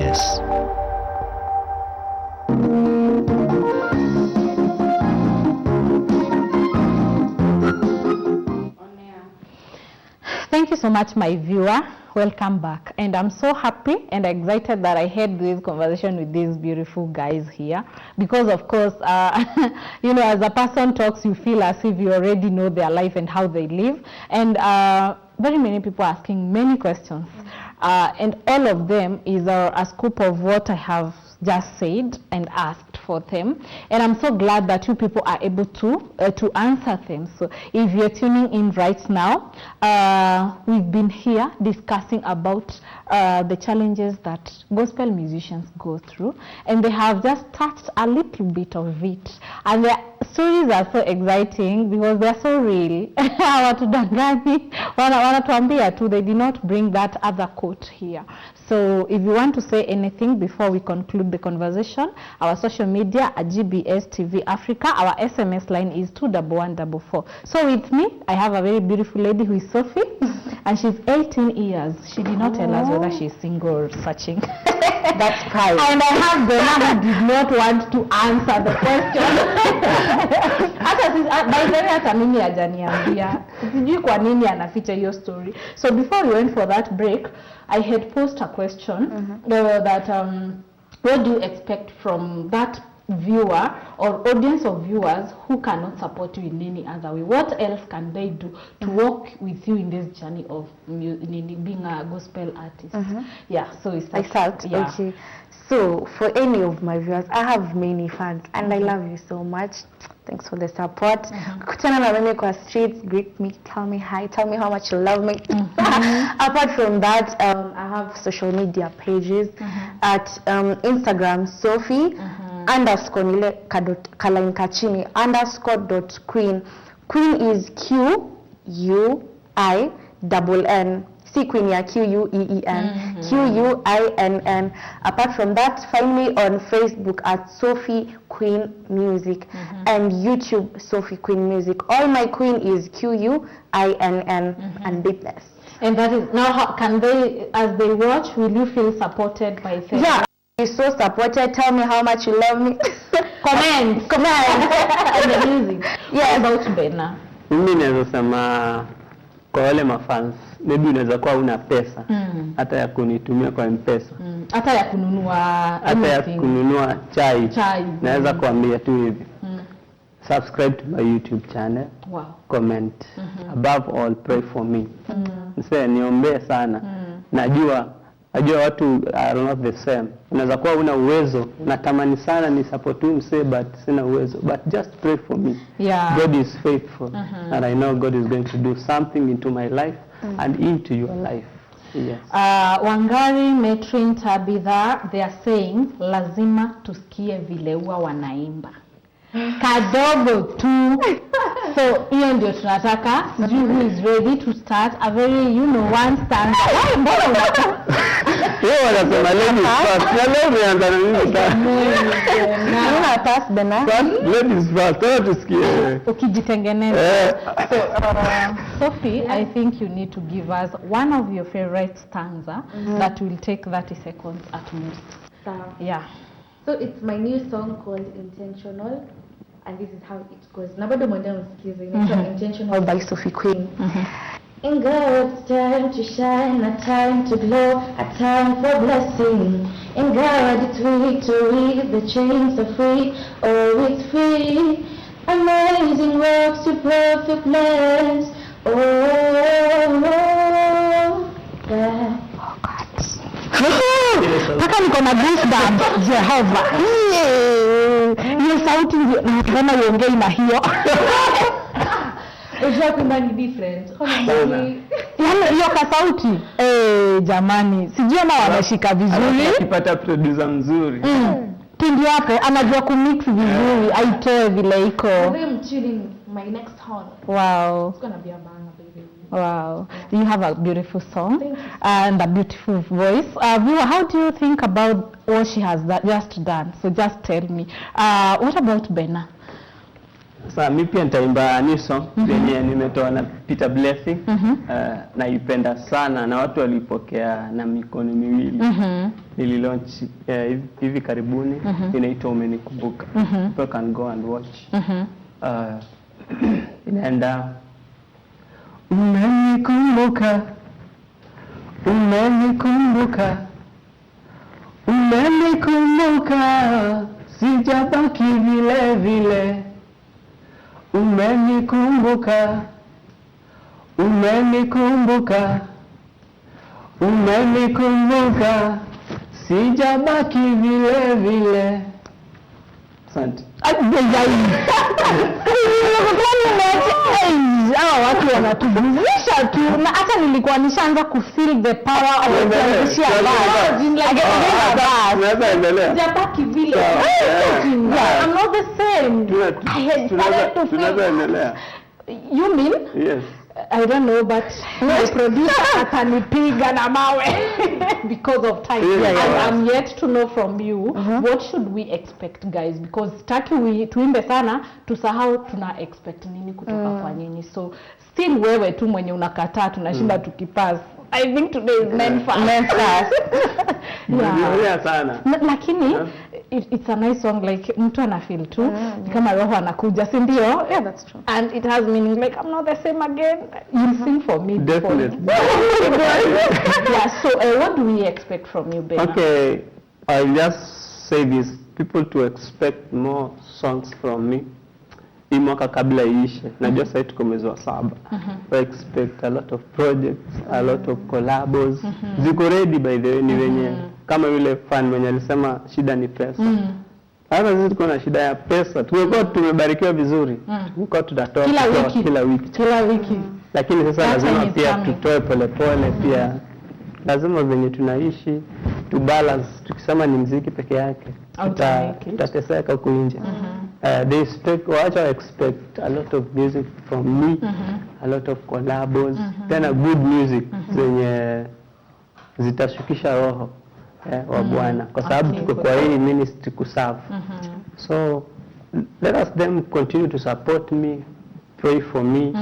GBS. Thank you so much, my viewer. Welcome back. And I'm so happy and excited that I had this conversation with these beautiful guys here. Because, of course, you know, as a person talks, you feel as if you already know their life and how they live. And very many people asking many questions. And all of them is a scoop of what I have just said and asked for them, and I'm so glad that you people are able to answer them. So if you're tuning in right now, we've been here discussing about the challenges that gospel musicians go through, and they have just touched a little bit of it, and their stories are so exciting because they're so real. Hawatudangani, wanatuambia tu, they did not bring that other quote here. So if you want to say anything before we conclude the conversation, our social media at GBS TV Africa, our SMS line is 21144. So with me, I have a very beautiful lady who is Sophie, and she's 18 years. She did not tell us whether she's single or searching. That's pride. And I have Bena who did not want to answer the question. By the way, hata mimi hajaniambia. Sijui kwa nini anaficha hiyo story. So before we went for that break, I had posed a question that what do you expect from that viewer or audience of viewers who cannot support you in any other way? What else can they do to walk with you in this journey of being a gospel artist? Yeah, so it's I felt, yeah. okay. So for any of my viewers, I have many fans and I love you so much. Thanks for the support. Kutana na mimi kwa streets, greet me, tell me hi, tell me how much you love me. Apart from that, I have social media pages at Instagram, Sophie _ nile kalain kachini _.queen. Queen is QUINN. See Queen ya QUEEN. QUINN. Apart from that, find me on Facebook at Sophie Queen Music and YouTube Sophie Queen Music. All my Queen is QUINN and be blessed. And that is now, how can they, as they watch, will you feel supported by them? Yeah, you're so supported. Tell me how much you love me. Comment. And the music. Yeah. About Bena. Mimi naweza sema kwa wale mafans, maybe unaweza kuwa una pesa hata ya kunitumia kwa M-Pesa. Hata ya kununua hata ya kununua chai. Naweza kuambia tu hivi. Subscribe to my YouTube channel. Wow. Comment. Above all, pray for me. Nise niombe sana. Najua watu are not the same. Unaweza kuwa una uwezo, natamani sana ni support you mse, but sina uwezo. But just pray for me. Yeah. God is faithful. And I know God is going to do something into my life and into your life. Yes. Wangari, Metrin, Tabitha, they are saying lazima tusikie vile huwa wanaimba. Kadogo tu. So hiyo ndio tunataka. You who is ready to start a very, one stanza. Mbona unataka? Wewe unasema ladies first. Na leo umeanza na mimi sana. Una pass Bena. Ladies first. Wewe tusikie. Ukijitengeneza. So Sophie, I think you need to give us one of your favorite stanza that will take 30 seconds at most. Yeah. So it's my new song called Intentional, and this is how it goes. Nabado mwende msikize. Intentional by Sophie Queen. In God's time to shine, a time to glow, a time for blessing. In God it's victory, the chains are free, oh it's free. Amazing works to perfect plans, oh yeah. Paka niko na goosebumps. Jehova. Hiyo sauti naona uongei na hiyo. Unajua kwamba ni different. Yaani hiyo ka sauti. Jamani, sijui ama wameshika vizuri. Akipata producer mzuri. Pindi hapo anajua kumix vizuri, aitoe vile iko. I'm chilling my next horn. Wow. It's gonna be a banger, baby. Wow, you have a beautiful song and a beautiful voice. Viewer, how do you think about what she has just done? So just tell me, what about Bena? Sasa mimi pia nitaimba new song yenye nimetoa na Peter Blessing. Naipenda sana na watu walipokea na mikono miwili. Nililaunch hivi karibuni, inaitwa Umenikumbuka. People can go and watch. Inaenda umenikumbuka, umenikumbuka, umenikumbuka, sijabaki vile vile. Umenikumbuka, umenikumbuka, umenikumbuka, sijabaki vile vile. Asante. Hawa watu wanatubuzisha tu, na hata nilikuwa nishaanza kufeel the power of the sijabaki vile. I'm not the same. I had started to feel. You mean? Yes. I don't know, but my producer atanipiga na mawe because of time. I'm yet to know from you what should we expect, guys, because taki tuimbe sana tusahau tuna expect nini kutoka kwa nyinyi. So still wewe tu mwenye unakataa tunashinda tukipass. I think today is meant for us. Yeah sana. Lakini it's a nice song, like mtu ana feel tu kama roho anakuja, si ndio? Yeah, that's true. And it has meaning, like I'm not the same again. You sing for me. Definitely. Yeah, so what do we expect from you, Ben? Okay, I'll just say this, people to expect more songs from me. Hii mwaka kabla iishe, najua sasa tuko mwezi wa 7. I expect a lot of projects, a lot of collabos. Ziko ready by the way, ni wenye kama yule fan mwenye alisema shida ni pesa. Hata sisi tuko na shida ya pesa. Tumekuwa tumebarikiwa vizuri. Tuko tutatoa kila wiki. Lakini sasa lazima pia tutoe polepole pia. Lazima venye tunaishi to balance. Tukisema ni muziki peke yake tutateseka huko nje. They expect a lot of music from me, a lot of collabos, then a good music zenye zitashukisha roho wa Bwana, kwa sababu tuko kwa hii ministry kuserve. So let us them continue to support me, pray for me,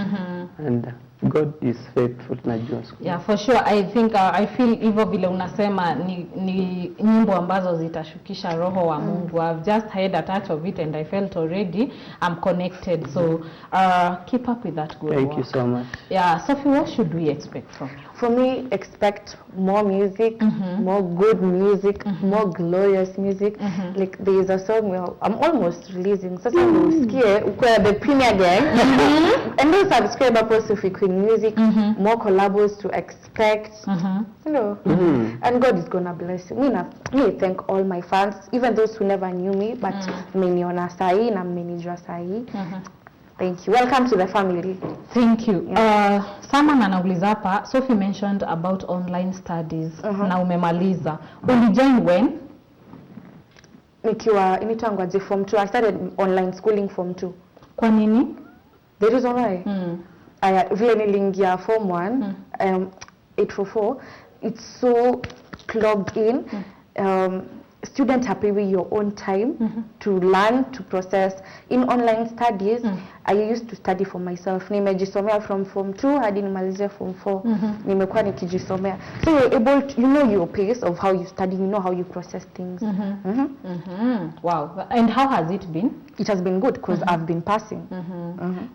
and God is faithful, najua. Yeah, for sure. I think I feel hivyo vile unasema ni nyimbo ambazo zitashukisha roho wa Mungu. I've just heard a touch of it and I felt already I'm connected. So keep up with that good work. Thank you so much. Yeah, Sophie, what should we expect from you? For me, expect more music, more good music, more glorious music. Like there is a song where I'm almost releasing. So the premiere gang, and then subscribe to Sophie Queen Music. More collabos to expect. You know, and God is gonna bless you. Me thank all my fans, even those who never knew me, but mmeniona sahi na mmenijua sahi. Thank you. Welcome to the family. Thank you. Someone anauliza hapa, Sophie mentioned about online studies. Na umemaliza. Ulijoin when? Nikiwa initangwaje form 2. I started online schooling form 2. Kwa nini? The reason why? Vile niliingia form 1, 844, it's so clogged in. Students happy with your own time to learn, to process. In online studies, I used to study for myself. Nimejisomea from form 2 hadi nimalize form 4. Nimekuwa nikijisomea. So you're able to, you know your pace of how you study, you know how you process things. Wow. And how has it been? It has been good because I've been passing.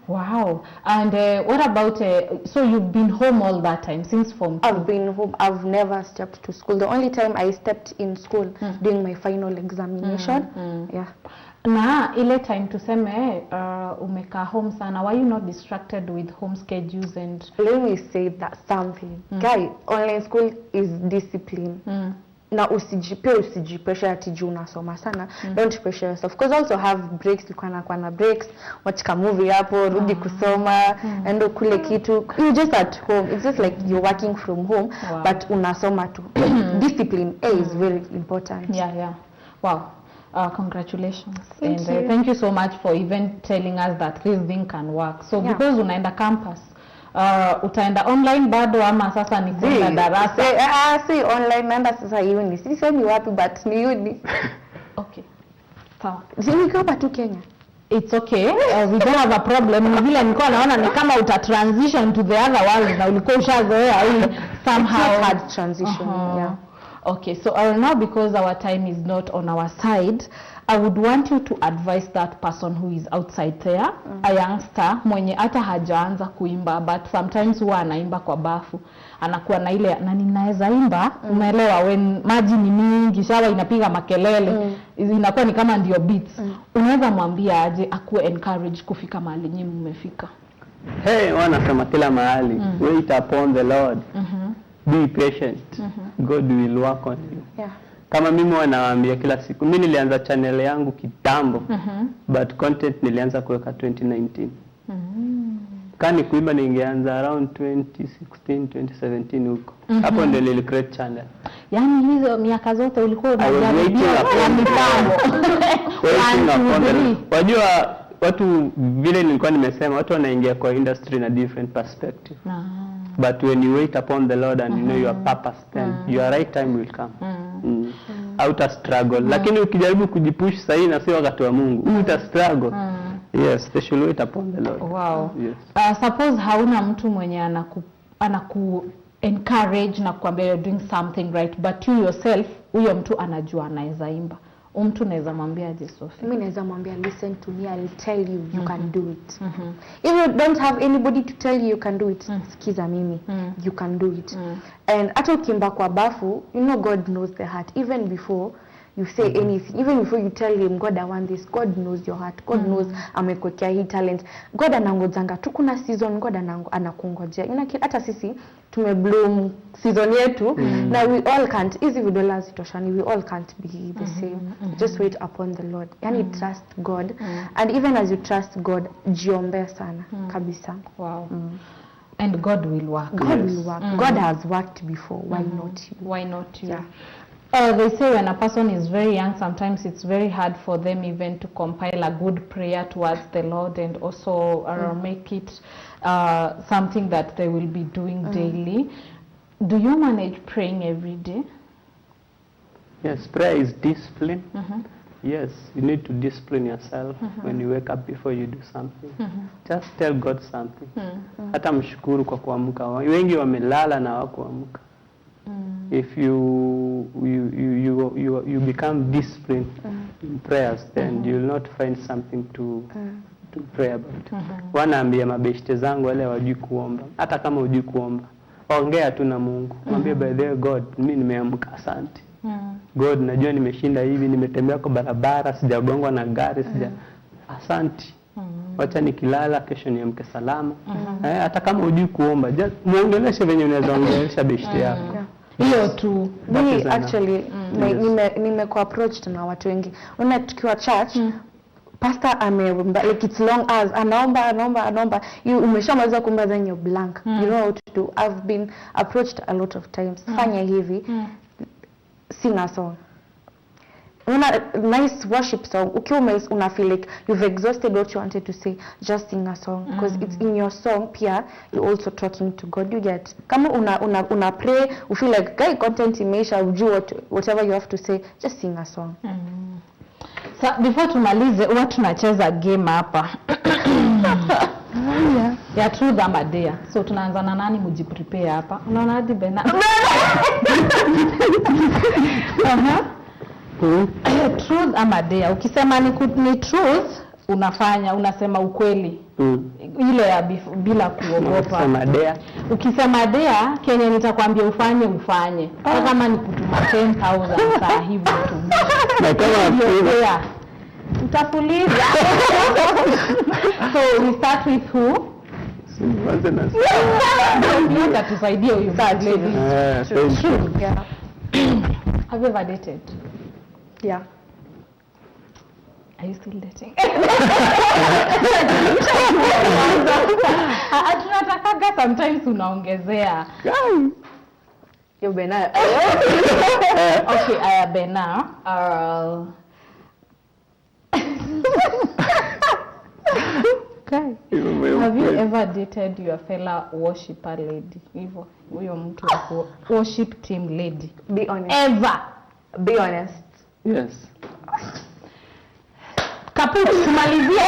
Wow. And what about, so you've been home all that time since form 2? I've been home. I've never stepped to school. The only time I stepped in school during my final examination. Yeah. Na ile time tuseme umeka home sana, why you not distracted with home schedules and... Let me say that something. Guy, online school is discipline. Na usijipressure ati juu unasoma sana. Don't pressure yourself. Because also have breaks, kwa na breaks, watch ka movie hapo, rudi kusoma, endo kule kitu. You're just at home. It's just like you're working from home, but unasoma tu. Discipline is very important. Yeah. Wow. Congratulations. Thank you. Thank you so much for even telling us that this thing can work. So because unaenda campus, utaenda online bado ama sasa ni kwenda darasa? Si online, naenda sasa uni. Sisemi wapi but ni uni. Okay. Sawa. Niko hapa tu Kenya. it's okay, we don't have a problem. Ni vile nilikuwa naona ni kama uta transition to the other world na ulikuwa ushazoea hii somehow. It's hard transition. Yeah. Okay, so now because our time is not on our side, I would want you to advise that person who is outside there, a youngster mwenye hata hajaanza kuimba but sometimes huwa anaimba kwa bafu, anakuwa na ile na ninaweza imba, umeelewa, when maji ni mingi, shawa inapiga makelele, inakuwa ni kama ndio beats. Unaweza mwambia aje akuwe encourage kufika mahali nyinyi mmefika? Hey, wanasema kila mahali, wait upon the Lord. Be patient. God will work on you. Yeah. Kama mimi wanawaambia kila siku, mimi nilianza channel yangu kitambo, but content nilianza kuweka 2019. Kani kuimba ningeanza around 2016, 2017 huko. Hapo ndio nili create channel. Yaani hizo miaka zote ulikuwa unajaribia mipango. Wajua watu vile nilikuwa nimesema, watu wanaingia kwa industry na different perspective. But when you wait upon the Lord and you know your purpose, then your right time will come. Outa struggle. Lakini ukijaribu kujipush sahi na sio wakati wa Mungu, uta struggle. Yes, they should wait upon the Lord. Wow. Yes. Suppose hauna mtu mwenye anaku encourage na kuambia you're doing something right, but you yourself, huyo mtu anajua anaweza imba. Mtu naweza mwambia aje Sophie? Mimi naweza mwambia listen to me, I'll tell you you can do it. If you don't have anybody to tell you can do it, sikiza mimi, you can do it. And hata ukimba kwa bafu, you know God knows the heart even before you say anything, even before you tell him God I want this, God knows your heart. God knows amekuwekea hii talent. God anangojanga tu kuna season, God anakungojea. Hata sisi tumebloom season yetu na we all can't, easy vidola zitoshani, we all can't be the same. Just wait upon the Lord. Yani trust God. And even as you trust God, jiombe sana kabisa. Wow. And God will work. God will work. God has worked before. Why not you? Why not you? Yeah. They say when a person is very young, sometimes it's very hard for them even to compile a good prayer towards the Lord and also make it something that they will be doing daily. Do you manage praying every day? Yes, prayer is discipline. Yes, you need to discipline yourself when you wake up before you do something. Just tell God something. Hata mshukuru kwa kuamka. Wengi wamelala na hawakuamka. If you become disciplined in prayers, then you will not find something to pray about. Wanaambia mabeshte zangu wale wajui kuomba. Hata kama hujui kuomba, ongea tu na Mungu. Mwambie by the way, God, mimi nimeamka, asante. God, najua nimeshinda hivi, nimetembea kwa barabara, sijagongwa na gari, asante. Wacha nikilala kesho niamke salama. Hata kama hujui kuomba, muongeleshe venye unaweza ongelesha beshte yako. Hiyo tu. We actually nimekuwa approached na watu wengi. Una tukiwa church, pastor ameomba like it's long as anaomba you umeshamaliza kuomba then you blank. You know what to do. I've been approached a lot of times. Fanya hivi. Sing a song. Una nice worship song. Ukiwa una feel like you've exhausted what you wanted to say, just sing a song because it's in your song pia you're also talking to God. You get kama una pray, you feel like guy content imeisha, ujue whatever you have to say, just sing a song. So before tumalize huwa tunacheza game hapa. Ya truth ama dare. So tunaanza na nani, mujiprepare hapa. Unaona hadi Bena. Truth ama dare. Ukisema ni truth, unasema ukweli. Ile ya bila kuogopa. Ukisema dare, Kenya nitakwambia ufanye. Hata kama ni kutuma 10,000 saa hivi tu. Na kama Utafuliza. So we start with who? Ndio tusaidie huyu lady. Yeah. Have you ever dated? Yeah. Are you still dating? Tunatakaga sometimes unaongezea. Yo Bena. Okay, Bena. Okay. Have you ever dated your fellow worshiper lady? Hivyo huyo mtu wa worship team lady. Be honest. Ever. Be honest. Yes. Kaput, tumalizie.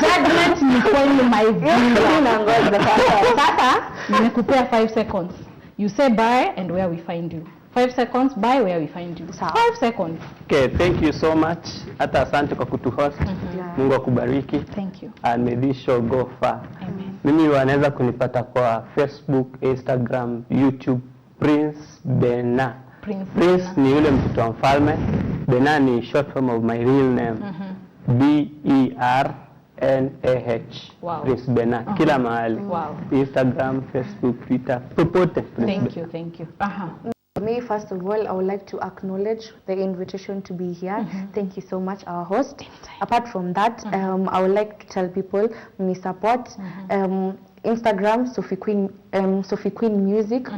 Judgment ni kweli my viewer. Sasa, nimekupea 5 seconds. You say bye and where we find you. 5 seconds, bye, where we find you. 5 seconds. Okay, thank you so much. Hata asante kwa kutuhost. Mungu akubariki. Thank you. And may this show go far. Amen. Mimi wanaweza kunipata kwa Facebook, Instagram, YouTube, Prince Bena. Prince ni yule mtoto wa mfalme. Bena ni short form of my real name. B-E-R-N-A-H. Wow. Prince Bena. Kila mahali. Wow. Instagram, Facebook, Twitter, popote. Thank you. For me, first of all, I would like to acknowledge the invitation to be here. Thank you so much, our host. Apart from that, I would like to tell people we support Instagram, Sophie Queen Music.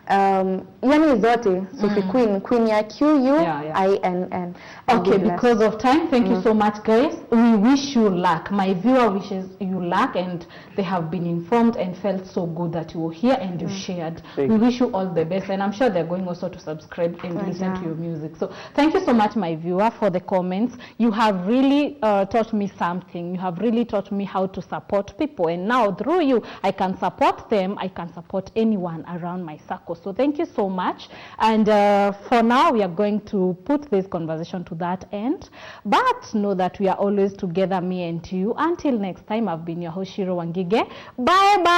Yani zote, Sophie Queen, Queen ya Q-U-I-N-N. Okay, because of time, thank you so much, guys. We wish you luck. My viewer wishes you luck, and they have been informed and felt so good that you were here and you shared. We wish you all the best, and I'm sure they're going also to subscribe and listen to your music. So thank you so much, my viewer, for the comments. You have really taught me something. You have really taught me how to support people, and now through you, I can support them. I can support anyone around my circle. So thank you so much. And for now, we are going to put this conversation to that end. But know that we are always together, me and you. Until next time, I've been your host, Shiro Wangige. Bye-bye.